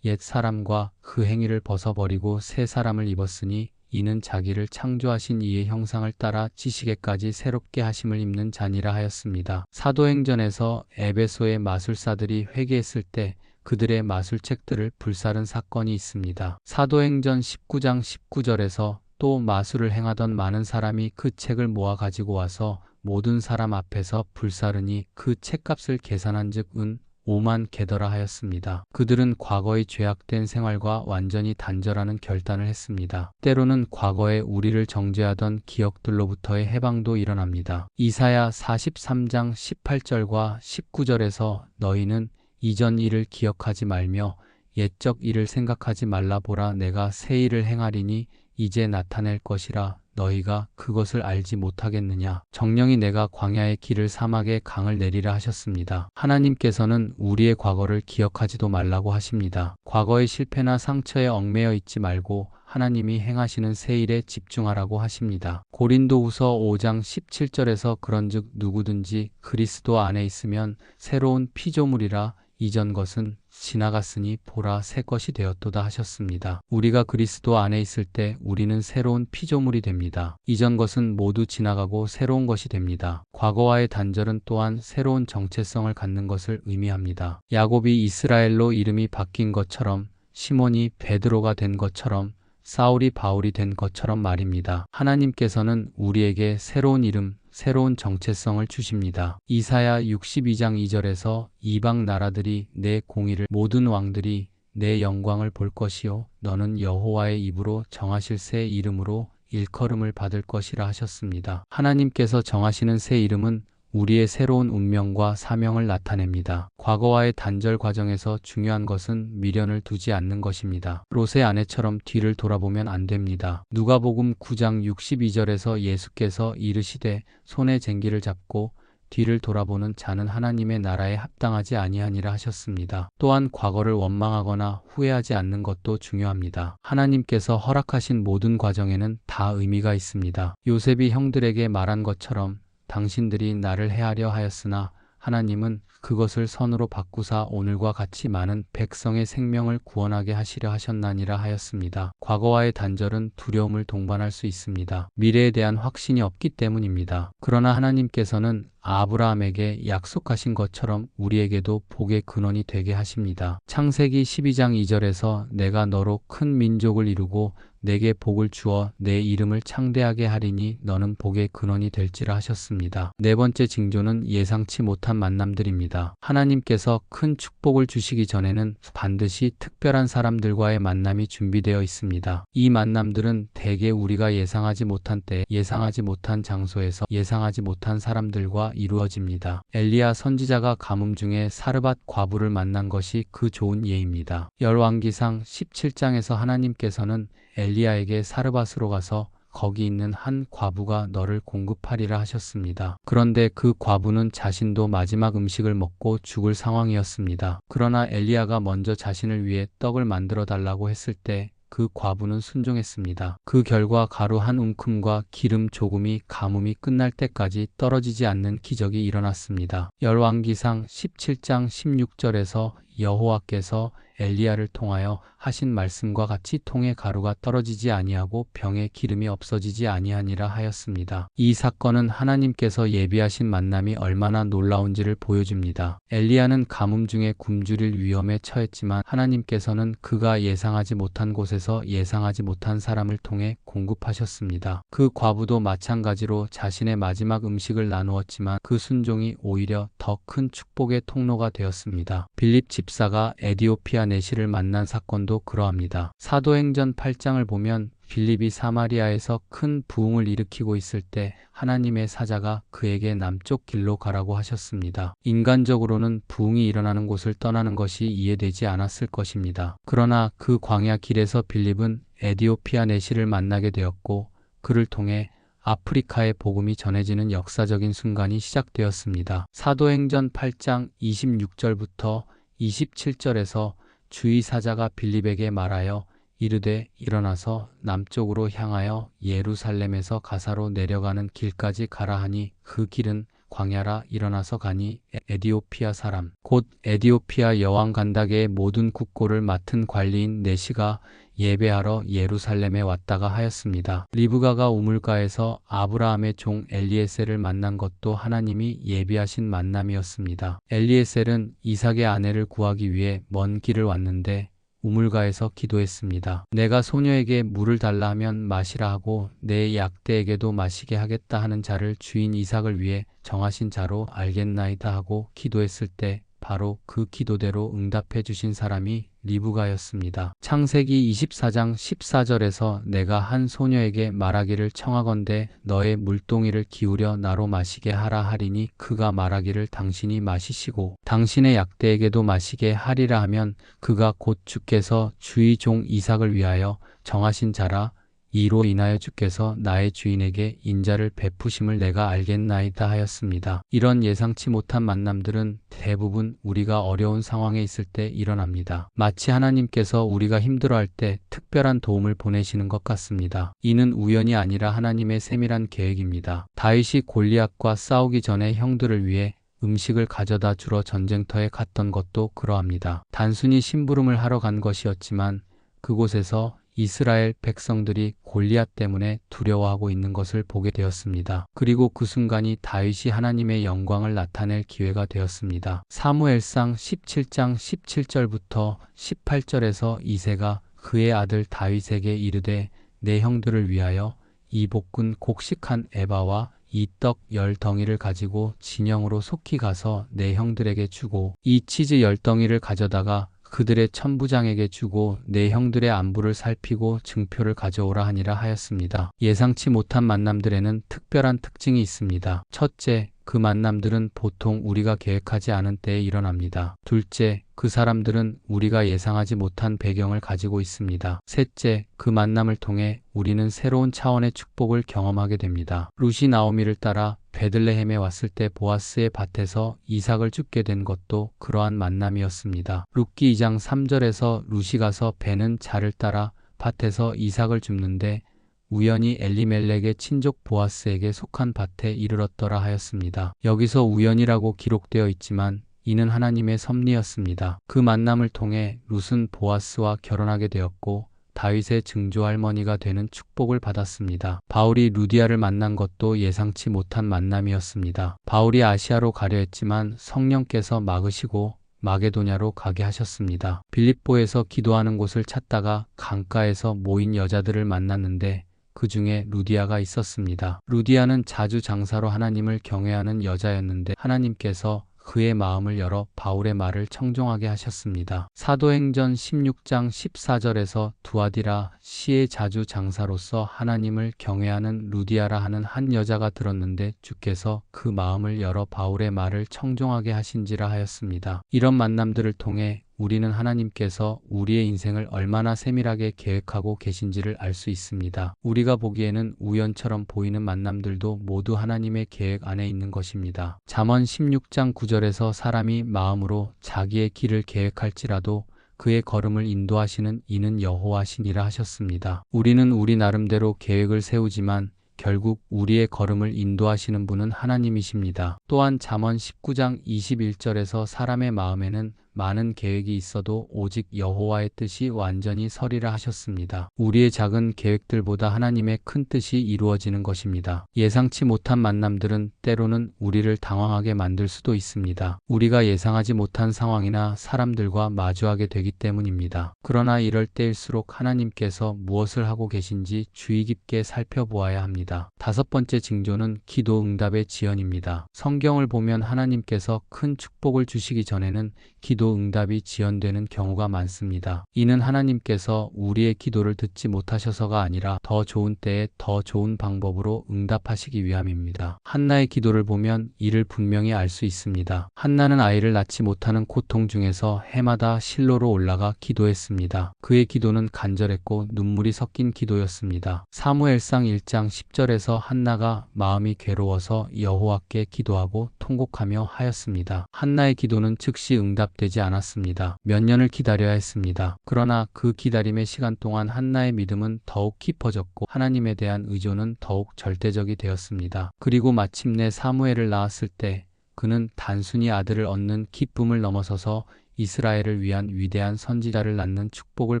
옛 사람과 그 행위를 벗어버리고 새 사람을 입었으니 이는 자기를 창조하신 이의 형상을 따라 지식에까지 새롭게 하심을 입는 자니라 하였습니다. 사도행전에서 에베소의 마술사들이 회개했을 때 그들의 마술책들을 불사른 사건이 있습니다. 사도행전 19장 19절에서 또 마술을 행하던 많은 사람이 그 책을 모아 가지고 와서 모든 사람 앞에서 불사르니 그 책값을 계산한 즉 은 5만 게더라 하였습니다. 그들은 과거의 죄악된 생활과 완전히 단절하는 결단을 했습니다. 때로는 과거에 우리를 정죄하던 기억들로부터의 해방도 일어납니다. 이사야 43장 18절과 19절에서 너희는 이전 일을 기억하지 말며 옛적 일을 생각하지 말라. 보라 내가 새 일을 행하리니 이제 나타낼 것이라. 너희가 그것을 알지 못하겠느냐. 정령이 내가 광야의 길을 사막의 강을 내리라 하셨습니다. 하나님께서는 우리의 과거를 기억하지도 말라고 하십니다. 과거의 실패나 상처에 얽매여 있지 말고 하나님이 행하시는 새 일에 집중하라고 하십니다. 고린도후서 5장 17절에서 그런즉 누구든지 그리스도 안에 있으면 새로운 피조물이라. 이전 것은 지나갔으니 보라 새 것이 되었도다 하셨습니다. 우리가 그리스도 안에 있을 때 우리는 새로운 피조물이 됩니다. 이전 것은 모두 지나가고 새로운 것이 됩니다. 과거와의 단절은 또한 새로운 정체성을 갖는 것을 의미합니다. 야곱이 이스라엘로 이름이 바뀐 것처럼 시몬이 베드로가 된 것처럼 사울이 바울이 된 것처럼 말입니다. 하나님께서는 우리에게 새로운 이름, 새로운 정체성을 주십니다. 이사야 62장 2절에서 이방 나라들이 내 공의를 모든 왕들이 내 영광을 볼 것이요 너는 여호와의 입으로 정하실 새 이름으로 일컬음을 받을 것이라 하셨습니다. 하나님께서 정하시는 새 이름은 우리의 새로운 운명과 사명을 나타냅니다. 과거와의 단절 과정에서 중요한 것은 미련을 두지 않는 것입니다. 롯의 아내처럼 뒤를 돌아보면 안 됩니다. 누가복음 9장 62절에서 예수께서 이르시되 손에 쟁기를 잡고 뒤를 돌아보는 자는 하나님의 나라에 합당하지 아니하니라 하셨습니다. 또한 과거를 원망하거나 후회하지 않는 것도 중요합니다. 하나님께서 허락하신 모든 과정에는 다 의미가 있습니다. 요셉이 형들에게 말한 것처럼 당신들이 나를 해하려 하였으나 하나님은 그것을 선으로 바꾸사 오늘과 같이 많은 백성의 생명을 구원하게 하시려 하셨나니라 하였습니다. 과거와의 단절은 두려움을 동반할 수 있습니다. 미래에 대한 확신이 없기 때문입니다. 그러나 하나님께서는 아브라함에게 약속하신 것처럼 우리에게도 복의 근원이 되게 하십니다. 창세기 12장 2절에서 내가 너로 큰 민족을 이루고 내게 복을 주어 내 이름을 창대하게 하리니 너는 복의 근원이 될지라 하셨습니다. 네 번째 징조는 예상치 못한 만남들입니다. 하나님께서 큰 축복을 주시기 전에는 반드시 특별한 사람들과의 만남이 준비되어 있습니다. 이 만남들은 대개 우리가 예상하지 못한 때, 예상하지 못한 장소에서 예상하지 못한 사람들과 이루어집니다. 엘리야 선지자가 가뭄 중에 사르밧 과부를 만난 것이 그 좋은 예입니다. 열왕기상 17장에서 하나님께서는 엘리야에게 사르밧으로 가서 거기 있는 한 과부가 너를 공급하리라 하셨습니다. 그런데 그 과부는 자신도 마지막 음식을 먹고 죽을 상황이었습니다. 그러나 엘리야가 먼저 자신을 위해 떡을 만들어 달라고 했을 때 그 과부는 순종했습니다. 그 결과 가루 한 움큼과 기름 조금이 가뭄이 끝날 때까지 떨어지지 않는 기적이 일어났습니다. 열왕기상 17장 16절에서 여호와께서 엘리야를 통하여 하신 말씀과 같이 통에 가루가 떨어지지 아니하고 병에 기름이 없어지지 아니하니라 하였습니다. 이 사건은 하나님께서 예비하신 만남이 얼마나 놀라운지를 보여줍니다. 엘리야는 가뭄 중에 굶주릴 위험에 처했지만 하나님께서는 그가 예상하지 못한 곳에서 예상하지 못한 사람을 통해 공급하셨습니다. 그 과부도 마찬가지로 자신의 마지막 음식을 나누었지만 그 순종이 오히려 더 큰 축복의 통로가 되었습니다. 빌립 집사가 에디오피아 내시를 만난 사건도 그러합니다. 사도행전 8장을 보면 빌립이 사마리아에서 큰 부흥을 일으키고 있을 때 하나님의 사자가 그에게 남쪽 길로 가라고 하셨습니다. 인간적으로는 부흥이 일어나는 곳을 떠나는 것이 이해되지 않았을 것입니다. 그러나 그 광야 길에서 빌립은 에디오피아 내시를 만나게 되었고 그를 통해 아프리카의 복음이 전해지는 역사적인 순간이 시작되었습니다. 사도행전 8장 26절부터 27절에서 주의 사자가 빌립에게 말하여 이르되 일어나서 남쪽으로 향하여 예루살렘에서 가사로 내려가는 길까지 가라 하니 그 길은 광야라. 일어나서 가니 에디오피아 사람 곧 에디오피아 여왕 간다게의 모든 국고를 맡은 관리인 네시가 예배하러 예루살렘에 왔다가 하였습니다. 리브가가 우물가에서 아브라함의 종 엘리에셀을 만난 것도 하나님이 예비하신 만남이었습니다. 엘리에셀은 이삭의 아내를 구하기 위해 먼 길을 왔는데 우물가에서 기도했습니다. 내가 소녀에게 물을 달라 하면 마시라 하고 내 약대에게도 마시게 하겠다 하는 자를 주인 이삭을 위해 정하신 자로 알겠나이다 하고 기도했을 때 바로 그 기도대로 응답해 주신 사람이 리브가였습니다. 창세기 24장 14절에서 내가 한 소녀에게 말하기를 청하건대 너의 물동이를 기울여 나로 마시게 하라 하리니 그가 말하기를 당신이 마시시고 당신의 약대에게도 마시게 하리라 하면 그가 곧 주께서 주의 종 이삭을 위하여 정하신 자라. 이로 인하여 주께서 나의 주인에게 인자를 베푸심을 내가 알겠나이다 하였습니다. 이런 예상치 못한 만남들은 대부분 우리가 어려운 상황에 있을 때 일어납니다. 마치 하나님께서 우리가 힘들어할 때 특별한 도움을 보내시는 것 같습니다. 이는 우연이 아니라 하나님의 세밀한 계획입니다. 다윗이 골리앗과 싸우기 전에 형들을 위해 음식을 가져다 주러 전쟁터에 갔던 것도 그러합니다. 단순히 심부름을 하러 간 것이었지만 그곳에서 이스라엘 백성들이 골리앗 때문에 두려워하고 있는 것을 보게 되었습니다. 그리고 그 순간이 다윗이 하나님의 영광을 나타낼 기회가 되었습니다. 사무엘상 17장 17절부터 18절에서 이새가 그의 아들 다윗에게 이르되 내 형들을 위하여 이 볶은 곡식한 에바와 이 떡 10덩이를 가지고 진영으로 속히 가서 내 형들에게 주고 이 치즈 10덩이를 가져다가 그들의 천부장에게 주고 내 형들의 안부를 살피고 증표를 가져오라 하니라 하였습니다. 예상치 못한 만남들에는 특별한 특징이 있습니다. 첫째, 그 만남들은 보통 우리가 계획하지 않은 때에 일어납니다. 둘째, 그 사람들은 우리가 예상하지 못한 배경을 가지고 있습니다. 셋째, 그 만남을 통해 우리는 새로운 차원의 축복을 경험하게 됩니다. 룻이 나오미를 따라 베들레헴에 왔을 때 보아스의 밭에서 이삭을 줍게 된 것도 그러한 만남이었습니다. 룻기 2장 3절에서 룻이 가서 베는 자를 따라 밭에서 이삭을 줍는데 우연히 엘리멜렉의 친족 보아스에게 속한 밭에 이르렀더라 하였습니다. 여기서 우연이라고 기록되어 있지만 이는 하나님의 섭리였습니다. 그 만남을 통해 룻은 보아스와 결혼하게 되었고 다윗의 증조할머니가 되는 축복을 받았습니다. 바울이 루디아를 만난 것도 예상치 못한 만남이었습니다. 바울이 아시아로 가려 했지만 성령께서 막으시고 마게도냐로 가게 하셨습니다. 빌립보에서 기도하는 곳을 찾다가 강가에서 모인 여자들을 만났는데 그 중에 루디아가 있었습니다. 루디아는 자주 장사로 하나님을 경외하는 여자였는데 하나님께서 그의 마음을 열어 바울의 말을 청종하게 하셨습니다. 사도행전 16장 14절에서 두아디라 시의 자주 장사로서 하나님을 경외하는 루디아라 하는 한 여자가 들었는데 주께서 그 마음을 열어 바울의 말을 청종하게 하신지라 하였습니다. 이런 만남들을 통해 우리는 하나님께서 우리의 인생을 얼마나 세밀하게 계획하고 계신지를 알 수 있습니다. 우리가 보기에는 우연처럼 보이는 만남들도 모두 하나님의 계획 안에 있는 것입니다. 잠언 16장 9절에서 사람이 마음으로 자기의 길을 계획할지라도 그의 걸음을 인도하시는 이는 여호와시니라 하셨습니다. 우리는 우리 나름대로 계획을 세우지만 결국 우리의 걸음을 인도하시는 분은 하나님이십니다. 또한 잠언 19장 21절에서 사람의 마음에는 많은 계획이 있어도 오직 여호와의 뜻이 완전히 서리라 하셨습니다. 우리의 작은 계획들보다 하나님의 큰 뜻이 이루어지는 것입니다. 예상치 못한 만남들은 때로는 우리를 당황하게 만들 수도 있습니다. 우리가 예상하지 못한 상황이나 사람들과 마주하게 되기 때문입니다. 그러나 이럴 때일수록 하나님께서 무엇을 하고 계신지 주의 깊게 살펴보아야 합니다. 다섯 번째 징조는 기도 응답의 지연입니다. 성경을 보면 하나님께서 큰 축복을 주시기 전에는 기도 응답이 지연되는 경우가 많습니다. 이는 하나님께서 우리의 기도를 듣지 못하셔서가 아니라 더 좋은 때에 더 좋은 방법으로 응답하시기 위함입니다. 한나의 기도를 보면 이를 분명히 알 수 있습니다. 한나는 아이를 낳지 못하는 고통 중에서 해마다 실로로 올라가 기도했습니다. 그의 기도는 간절했고 눈물이 섞인 기도였습니다. 사무엘상 1장 10절에서 한나가 마음이 괴로워서 여호와께 기도하고 통곡하며 하였습니다. 한나의 기도는 즉시 응답되지 않았습니다. 몇 년을 기다려야 했습니다. 그러나 그 기다림의 시간 동안 한나의 믿음은 더욱 깊어졌고 하나님에 대한 의존은 더욱 절대적이 되었습니다. 그리고 마침내 사무엘을 낳았을 때 그는 단순히 아들을 얻는 기쁨을 넘어서서 이스라엘을 위한 위대한 선지자를 낳는 축복을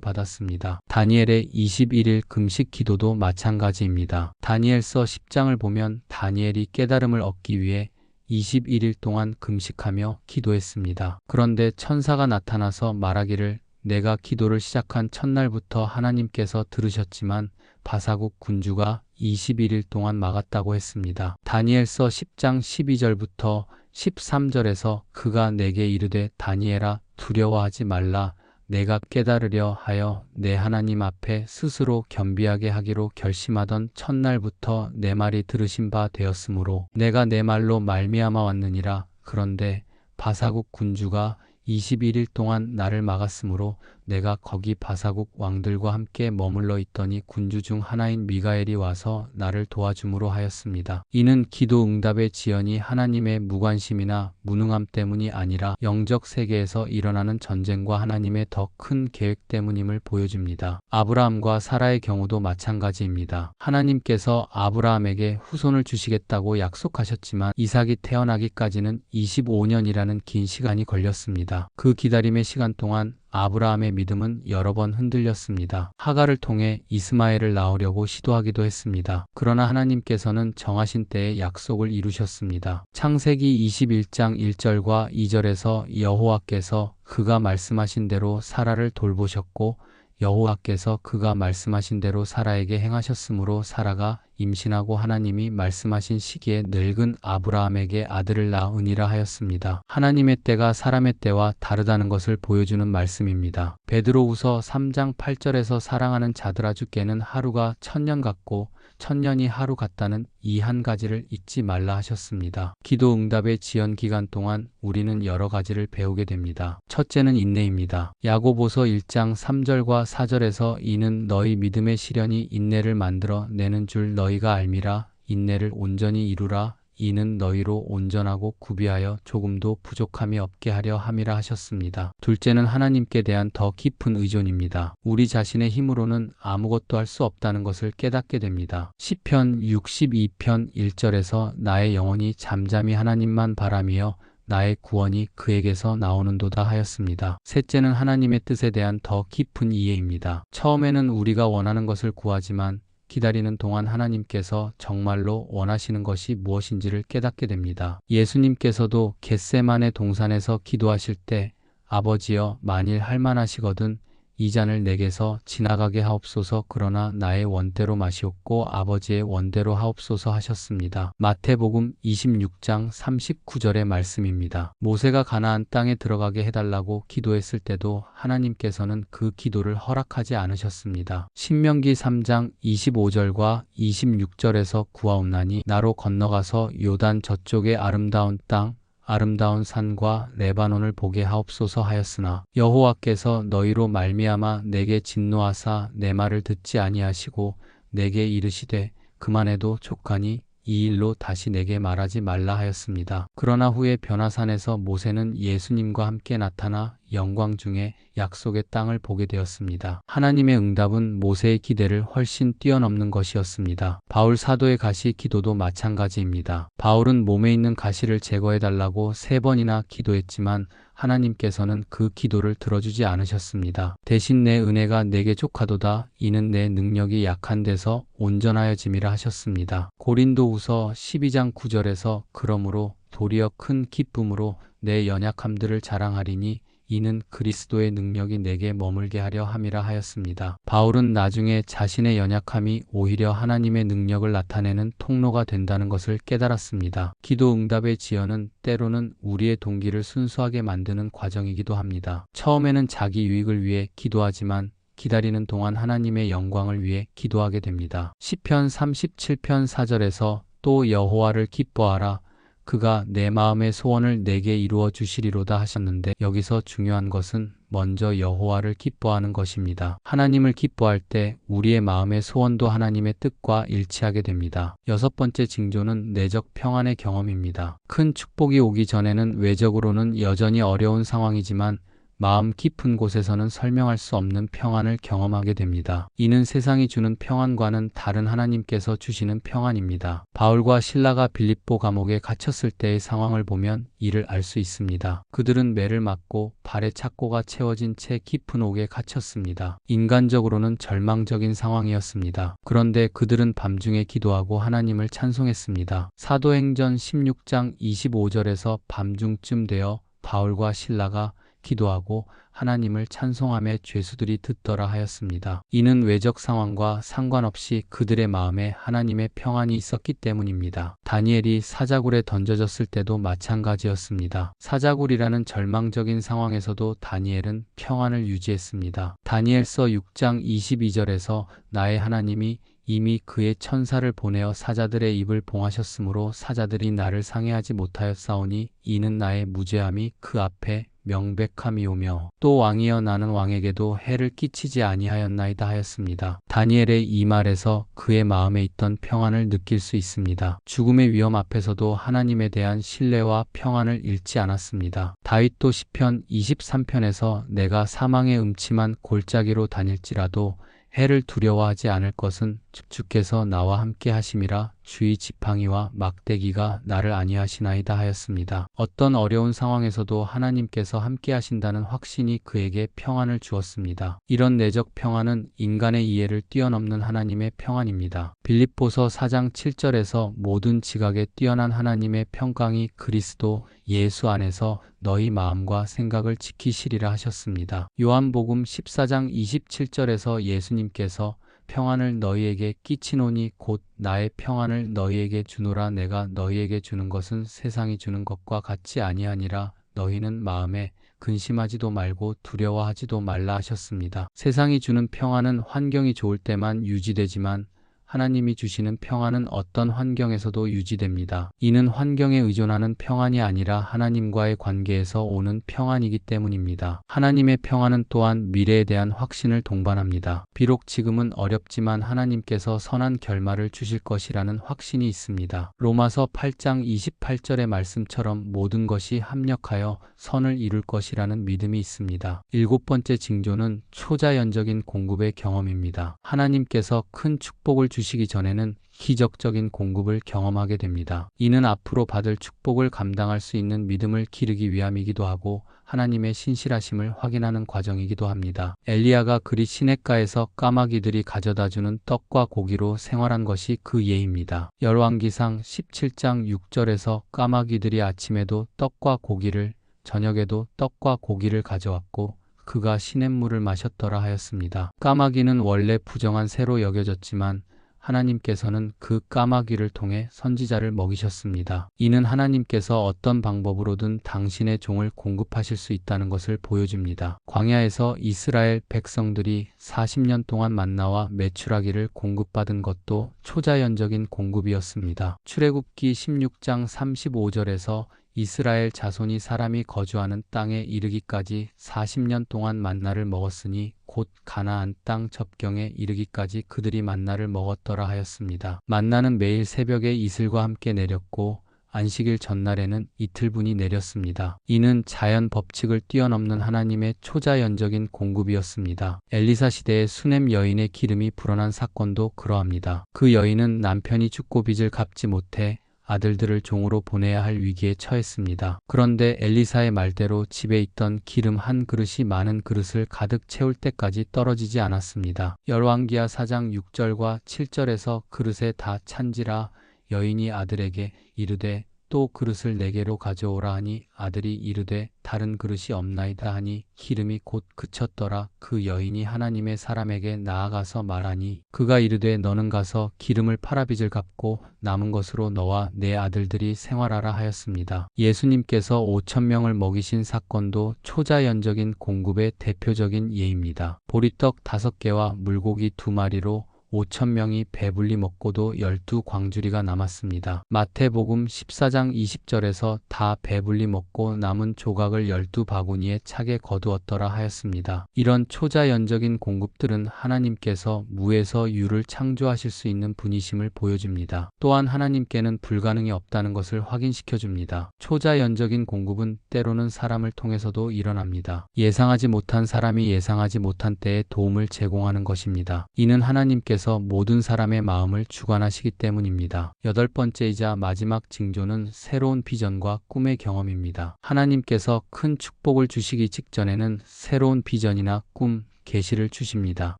받았습니다. 다니엘의 21일 금식 기도도 마찬가지입니다. 다니엘서 10장을 보면 다니엘이 깨달음을 얻기 위해 21일 동안 금식하며 기도했습니다. 그런데 천사가 나타나서 말하기를 내가 기도를 시작한 첫날부터 하나님께서 들으셨지만 바사국 군주가 21일 동안 막았다고 했습니다. 다니엘서 10장 12절부터 13절에서 그가 내게 이르되 다니엘아 두려워하지 말라 내가 깨달으려 하여 내 하나님 앞에 스스로 겸비하게 하기로 결심하던 첫날부터 내 말이 들으신 바 되었으므로 내가 내 말로 말미암아 왔느니라. 그런데 바사국 군주가 21일 동안 나를 막았으므로 내가 거기 바사국 왕들과 함께 머물러 있더니 군주 중 하나인 미가엘이 와서 나를 도와줌으로 하였습니다. 이는 기도 응답의 지연이 하나님의 무관심이나 무능함 때문이 아니라 영적 세계에서 일어나는 전쟁과 하나님의 더 큰 계획 때문임을 보여줍니다. 아브라함과 사라의 경우도 마찬가지입니다. 하나님께서 아브라함에게 후손을 주시겠다고 약속하셨지만 이삭이 태어나기까지는 25년이라는 긴 시간이 걸렸습니다. 그 기다림의 시간 동안 아브라함의 믿음은 여러 번 흔들렸습니다. 하갈을 통해 이스마엘을 낳으려고 시도하기도 했습니다. 그러나 하나님께서는 정하신 때에 약속을 이루셨습니다. 창세기 21장 1절과 2절에서 여호와께서 그가 말씀하신 대로 사라를 돌보셨고 여호와께서 그가 말씀하신 대로 사라에게 행하셨으므로 사라가 임신하고 하나님이 말씀하신 시기에 늙은 아브라함에게 아들을 낳으니라 하였습니다. 하나님의 때가 사람의 때와 다르다는 것을 보여주는 말씀입니다. 베드로후서 3장 8절에서 사랑하는 자들아 주께는 하루가 1000년 같고 1000년이 하루 같다는 이 한 가지를 잊지 말라 하셨습니다. 기도 응답의 지연 기간 동안 우리는 여러 가지를 배우게 됩니다. 첫째는 인내입니다. 야고보서 1장 3절과 4절에서 이는 너희 믿음의 시련이 인내를 만들어 내는 줄 너희가 알미라. 인내를 온전히 이루라. 이는 너희로 온전하고 구비하여 조금도 부족함이 없게 하려 함이라 하셨습니다. 둘째는 하나님께 대한 더 깊은 의존입니다. 우리 자신의 힘으로는 아무것도 할 수 없다는 것을 깨닫게 됩니다. 시편 62편 1절에서 나의 영혼이 잠잠히 하나님만 바라며 나의 구원이 그에게서 나오는도다 하였습니다. 셋째는 하나님의 뜻에 대한 더 깊은 이해입니다. 처음에는 우리가 원하는 것을 구하지만 기다리는 동안 하나님께서 정말로 원하시는 것이 무엇인지를 깨닫게 됩니다. 예수님께서도 겟세마네 동산에서 기도하실 때 아버지여 만일 할만하시거든 이 잔을 내게서 지나가게 하옵소서 그러나 나의 원대로 마시옵고 아버지의 원대로 하옵소서 하셨습니다. 마태복음 26장 39절의 말씀입니다. 모세가 가나안 땅에 들어가게 해달라고 기도했을 때도 하나님께서는 그 기도를 허락하지 않으셨습니다. 신명기 3장 25절과 26절에서 구하옵나니 나로 건너가서 요단 저쪽의 아름다운 땅 아름다운 산과 레바논을 보게 하옵소서 하였으나 여호와께서 너희로 말미암아 내게 진노하사 내 말을 듣지 아니하시고 내게 이르시되 그만해도 족하니 이 일로 다시 내게 말하지 말라 하였습니다. 그러나 후에 변화산에서 모세는 예수님과 함께 나타나 영광 중에 약속의 땅을 보게 되었습니다. 하나님의 응답은 모세의 기대를 훨씬 뛰어넘는 것이었습니다. 바울 사도의 가시 기도도 마찬가지입니다. 바울은 몸에 있는 가시를 제거해달라고 3번이나 기도했지만 하나님께서는 그 기도를 들어주지 않으셨습니다. 대신 내 은혜가 내게 족하도다 이는 내 능력이 약한 데서 온전하여짐이라 하셨습니다. 고린도후서 12장 9절에서 그러므로 도리어 큰 기쁨으로 내 연약함들을 자랑하리니 이는 그리스도의 능력이 내게 머물게 하려 함이라 하였습니다. 바울은 나중에 자신의 연약함이 오히려 하나님의 능력을 나타내는 통로가 된다는 것을 깨달았습니다. 기도 응답의 지연은 때로는 우리의 동기를 순수하게 만드는 과정이기도 합니다. 처음에는 자기 유익을 위해 기도하지만 기다리는 동안 하나님의 영광을 위해 기도하게 됩니다. 시편 37편 4절에서 또 여호와를 기뻐하라 그가 내 마음의 소원을 내게 이루어 주시리로다 하셨는데 여기서 중요한 것은 먼저 여호와를 기뻐하는 것입니다. 하나님을 기뻐할 때 우리의 마음의 소원도 하나님의 뜻과 일치하게 됩니다. 6번째 징조는 내적 평안의 경험입니다. 큰 축복이 오기 전에는 외적으로는 여전히 어려운 상황이지만 마음 깊은 곳에서는 설명할 수 없는 평안을 경험하게 됩니다. 이는 세상이 주는 평안과는 다른 하나님께서 주시는 평안입니다. 바울과 실라가 빌립보 감옥에 갇혔을 때의 상황을 보면 이를 알 수 있습니다. 그들은 매를 맞고 발에 착고가 채워진 채 깊은 옥에 갇혔습니다. 인간적으로는 절망적인 상황이었습니다. 그런데 그들은 밤중에 기도하고 하나님을 찬송했습니다. 사도행전 16장 25절에서 밤중쯤 되어 바울과 실라가 기도하고 하나님을 찬송함에 죄수들이 듣더라 하였습니다. 이는 외적 상황과 상관없이 그들의 마음에 하나님의 평안이 있었기 때문입니다. 다니엘이 사자굴에 던져졌을 때도 마찬가지였습니다. 사자굴이라는 절망적인 상황에서도 다니엘은 평안을 유지했습니다. 다니엘서 6장 22절에서 나의 하나님이 이미 그의 천사를 보내어 사자들의 입을 봉하셨으므로 사자들이 나를 상해하지 못하였사오니 이는 나의 무죄함이 그 앞에 명백함이오며 또 왕이여 나는 왕에게도 해를 끼치지 아니하였나이다 하였습니다. 다니엘의 이 말에서 그의 마음에 있던 평안을 느낄 수 있습니다. 죽음의 위험 앞에서도 하나님에 대한 신뢰와 평안을 잃지 않았습니다. 다윗도 시편 23편에서 내가 사망의 음침한 골짜기로 다닐지라도 해를 두려워하지 않을 것은 주께서 나와 함께 하심이라 주의 지팡이와 막대기가 나를 안위하시나이다 하였습니다. 어떤 어려운 상황에서도 하나님께서 함께 하신다는 확신이 그에게 평안을 주었습니다. 이런 내적 평안은 인간의 이해를 뛰어넘는 하나님의 평안입니다. 빌립보서 4장 7절에서 모든 지각에 뛰어난 하나님의 평강이 그리스도 예수 안에서 너희 마음과 생각을 지키시리라 하셨습니다. 요한복음 14장 27절에서 예수님께서 평안을 너희에게 끼치노니 곧 나의 평안을 너희에게 주노라 내가 너희에게 주는 것은 세상이 주는 것과 같지 아니하니라 너희는 마음에 근심하지도 말고 두려워하지도 말라 하셨습니다. 세상이 주는 평안은 환경이 좋을 때만 유지되지만 하나님이 주시는 평안은 어떤 환경에서도 유지됩니다. 이는 환경에 의존하는 평안이 아니라 하나님과의 관계에서 오는 평안이기 때문입니다. 하나님의 평안은 또한 미래에 대한 확신을 동반합니다. 비록 지금은 어렵지만 하나님께서 선한 결말을 주실 것이라는 확신이 있습니다. 로마서 8장 28절의 말씀처럼 모든 것이 합력하여 선을 이룰 것이라는 믿음이 있습니다. 일곱 번째 징조는 초자연적인 공급의 경험입니다. 하나님께서 큰 축복을 주시기 전에는 기적적인 공급을 경험하게 됩니다. 이는 앞으로 받을 축복을 감당할 수 있는 믿음을 기르기 위함이기도 하고 하나님의 신실하심을 확인하는 과정이기도 합니다. 엘리야가 그리 시냇가에서 까마귀들이 가져다주는 떡과 고기로 생활한 것이 그 예입니다. 열왕기상 17장 6절에서 까마귀들이 아침에도 떡과 고기를 저녁에도 떡과 고기를 가져왔고 그가 시냇물을 마셨더라 하였습니다. 까마귀는 원래 부정한 새로 여겨졌지만 하나님께서는 그 까마귀를 통해 선지자를 먹이셨습니다. 이는 하나님께서 어떤 방법으로든 당신의 종을 공급하실 수 있다는 것을 보여줍니다. 광야에서 이스라엘 백성들이 40년 동안 만나와 메추라기를 공급받은 것도 초자연적인 공급이었습니다. 출애굽기 16장 35절에서 이스라엘 자손이 사람이 거주하는 땅에 이르기까지 40년 동안 만나를 먹었으니 곧 가나안 땅 접경에 이르기까지 그들이 만나를 먹었더라 하였습니다. 만나는 매일 새벽에 이슬과 함께 내렸고 안식일 전날에는 이틀분이 내렸습니다. 이는 자연 법칙을 뛰어넘는 하나님의 초자연적인 공급이었습니다. 엘리사 시대의 수넴 여인의 기름이 불어난 사건도 그러합니다. 그 여인은 남편이 죽고 빚을 갚지 못해 아들들을 종으로 보내야 할 위기에 처했습니다. 그런데 엘리사의 말대로 집에 있던 기름 한 그릇이 많은 그릇을 가득 채울 때까지 떨어지지 않았습니다. 열왕기하 4장 6절과 7절에서 그릇에 다 찬지라 여인이 아들에게 이르되 또 그릇을 내게로 가져오라 하니 아들이 이르되 다른 그릇이 없나이다 하니 기름이 곧 그쳤더라. 그 여인이 하나님의 사람에게 나아가서 말하니 그가 이르되 너는 가서 기름을 팔아 빚을 갚고 남은 것으로 너와 내 아들들이 생활하라 하였습니다. 예수님께서 5,000명을 먹이신 사건도 초자연적인 공급의 대표적인 예입니다. 보리떡 5개와 물고기 2마리로 5,000명이 배불리 먹고도 12광주리가 남았습니다. 마태복음 14장 20절에서 다 배불리 먹고 남은 조각을 12바구니에 차게 거두었더라 하였습니다. 이런 초자연적인 공급들은 하나님께서 무에서 유를 창조하실 수 있는 분이심을 보여줍니다. 또한 하나님께는 불가능이 없다는 것을 확인시켜줍니다. 초자연적인 공급은 때로는 사람을 통해서도 일어납니다. 예상하지 못한 사람이 예상하지 못한 때에 도움을 제공하는 것입니다. 이는 하나님께서 모든 사람의 마음을 주관하시기 때문입니다. 여덟 번째이자 마지막 징조는 새로운 비전과 꿈의 경험입니다. 하나님께서 큰 축복을 주시기 직전에는 새로운 비전이나 꿈, 계시를 주십니다.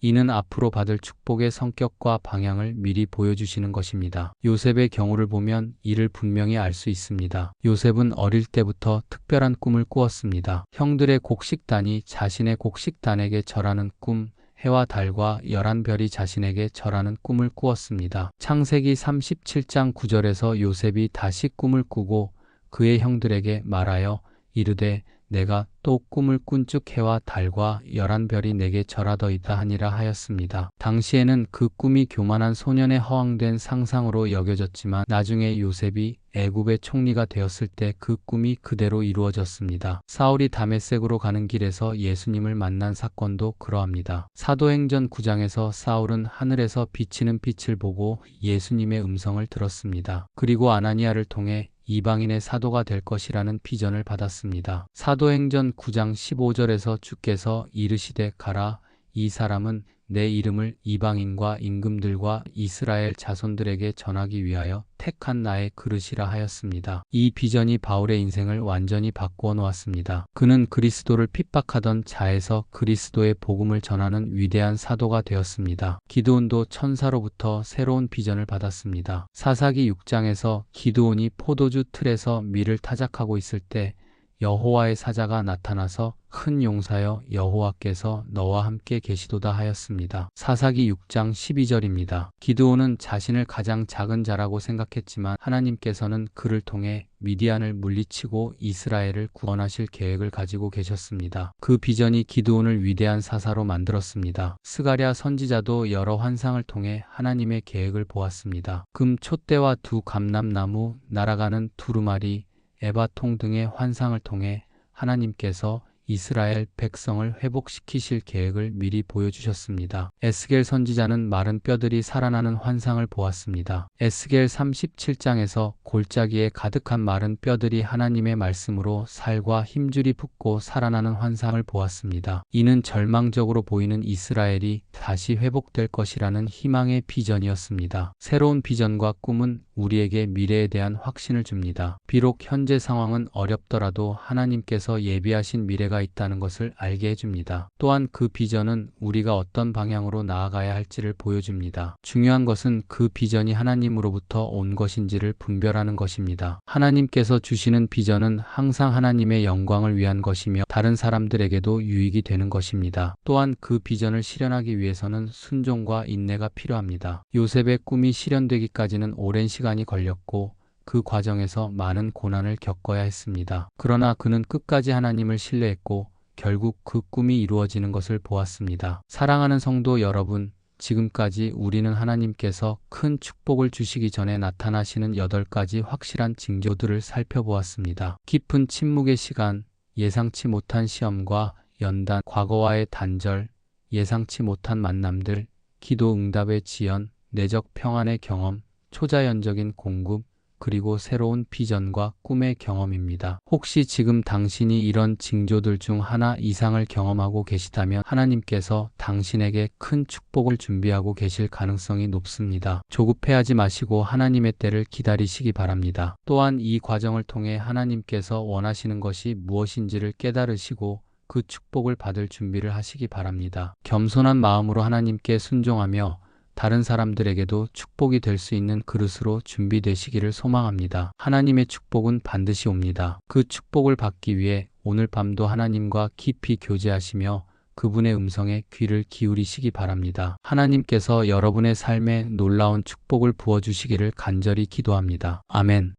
이는 앞으로 받을 축복의 성격과 방향을 미리 보여주시는 것입니다. 요셉의 경우를 보면 이를 분명히 알 수 있습니다. 요셉은 어릴 때부터 특별한 꿈을 꾸었습니다. 형들의 곡식단이 자신의 곡식단에게 절하는 꿈, 해와 달과 11별이 자신에게 절하는 꿈을 꾸었습니다. 창세기 37장 9절에서 요셉이 다시 꿈을 꾸고 그의 형들에게 말하여 이르되 내가 또 꿈을 꾼즉 해와 달과 11별이 내게 절하더이다 하니라 하였습니다. 당시에는 그 꿈이 교만한 소년의 허황된 상상으로 여겨졌지만 나중에 요셉이 애굽의 총리가 되었을 때 그 꿈이 그대로 이루어졌습니다. 사울이 다메섹으로 가는 길에서 예수님을 만난 사건도 그러합니다. 사도행전 9장에서 사울은 하늘에서 비치는 빛을 보고 예수님의 음성을 들었습니다. 그리고 아나니아를 통해 이방인의 사도가 될 것이라는 비전을 받았습니다. 사도행전 9장 15절에서 주께서 이르시되 가라. 이 사람은 내 이름을 이방인과 임금들과 이스라엘 자손들에게 전하기 위하여 택한 나의 그릇이라 하였습니다. 이 비전이 바울의 인생을 완전히 바꾸어 놓았습니다. 그는 그리스도를 핍박하던 자에서 그리스도의 복음을 전하는 위대한 사도가 되었습니다. 기드온도 천사로부터 새로운 비전을 받았습니다. 사사기 6장에서 기드온이 포도주 틀에서 밀을 타작하고 있을 때 여호와의 사자가 나타나서 큰 용사여 여호와께서 너와 함께 계시도다 하였습니다. 사사기 6장 12절입니다. 기드온은 자신을 가장 작은 자라고 생각했지만 하나님께서는 그를 통해 미디안을 물리치고 이스라엘을 구원하실 계획을 가지고 계셨습니다. 그 비전이 기드온을 위대한 사사로 만들었습니다. 스가랴 선지자도 여러 환상을 통해 하나님의 계획을 보았습니다. 금 촛대와 두 감람나무, 날아가는 두루마리, 에바통 등의 환상을 통해 하나님께서 이스라엘 백성을 회복시키실 계획을 미리 보여주셨습니다. 에스겔 선지자는 마른 뼈들이 살아나는 환상을 보았습니다. 에스겔 37장에서 골짜기에 가득한 마른 뼈들이 하나님의 말씀으로 살과 힘줄이 붙고 살아나는 환상을 보았습니다. 이는 절망적으로 보이는 이스라엘이 다시 회복될 것이라는 희망의 비전이었습니다. 새로운 비전과 꿈은 우리에게 미래에 대한 확신을 줍니다. 비록 현재 상황은 어렵더라도 하나님께서 예비하신 미래가 있다는 것을 알게 해줍니다. 또한 그 비전은 우리가 어떤 방향으로 나아가야 할지를 보여줍니다. 중요한 것은 그 비전이 하나님으로부터 온 것인지를 분별하는 것입니다. 하나님께서 주시는 비전은 항상 하나님의 영광을 위한 것이며 다른 사람들에게도 유익이 되는 것입니다. 또한 그 비전을 실현하기 위해서는 순종과 인내가 필요합니다. 요셉의 꿈이 실현되기까지는 오랜 시간이 걸렸고 그 과정에서 많은 고난을 겪어야 했습니다. 그러나 그는 끝까지 하나님을 신뢰했고 결국 그 꿈이 이루어지는 것을 보았습니다. 사랑하는 성도 여러분, 지금까지 우리는 하나님께서 큰 축복을 주시기 전에 나타나시는 8가지 확실한 징조들을 살펴보았습니다. 깊은 침묵의 시간, 예상치 못한 시험과 연단, 과거와의 단절, 예상치 못한 만남들, 기도 응답의 지연, 내적 평안의 경험, 초자연적인 공급, 그리고 새로운 비전과 꿈의 경험입니다. 혹시 지금 당신이 이런 징조들 중 하나 이상을 경험하고 계시다면 하나님께서 당신에게 큰 축복을 준비하고 계실 가능성이 높습니다. 조급해하지 마시고 하나님의 때를 기다리시기 바랍니다. 또한 이 과정을 통해 하나님께서 원하시는 것이 무엇인지를 깨달으시고 그 축복을 받을 준비를 하시기 바랍니다. 겸손한 마음으로 하나님께 순종하며 다른 사람들에게도 축복이 될 수 있는 그릇으로 준비되시기를 소망합니다. 하나님의 축복은 반드시 옵니다. 그 축복을 받기 위해 오늘 밤도 하나님과 깊이 교제하시며 그분의 음성에 귀를 기울이시기 바랍니다. 하나님께서 여러분의 삶에 놀라운 축복을 부어주시기를 간절히 기도합니다. 아멘.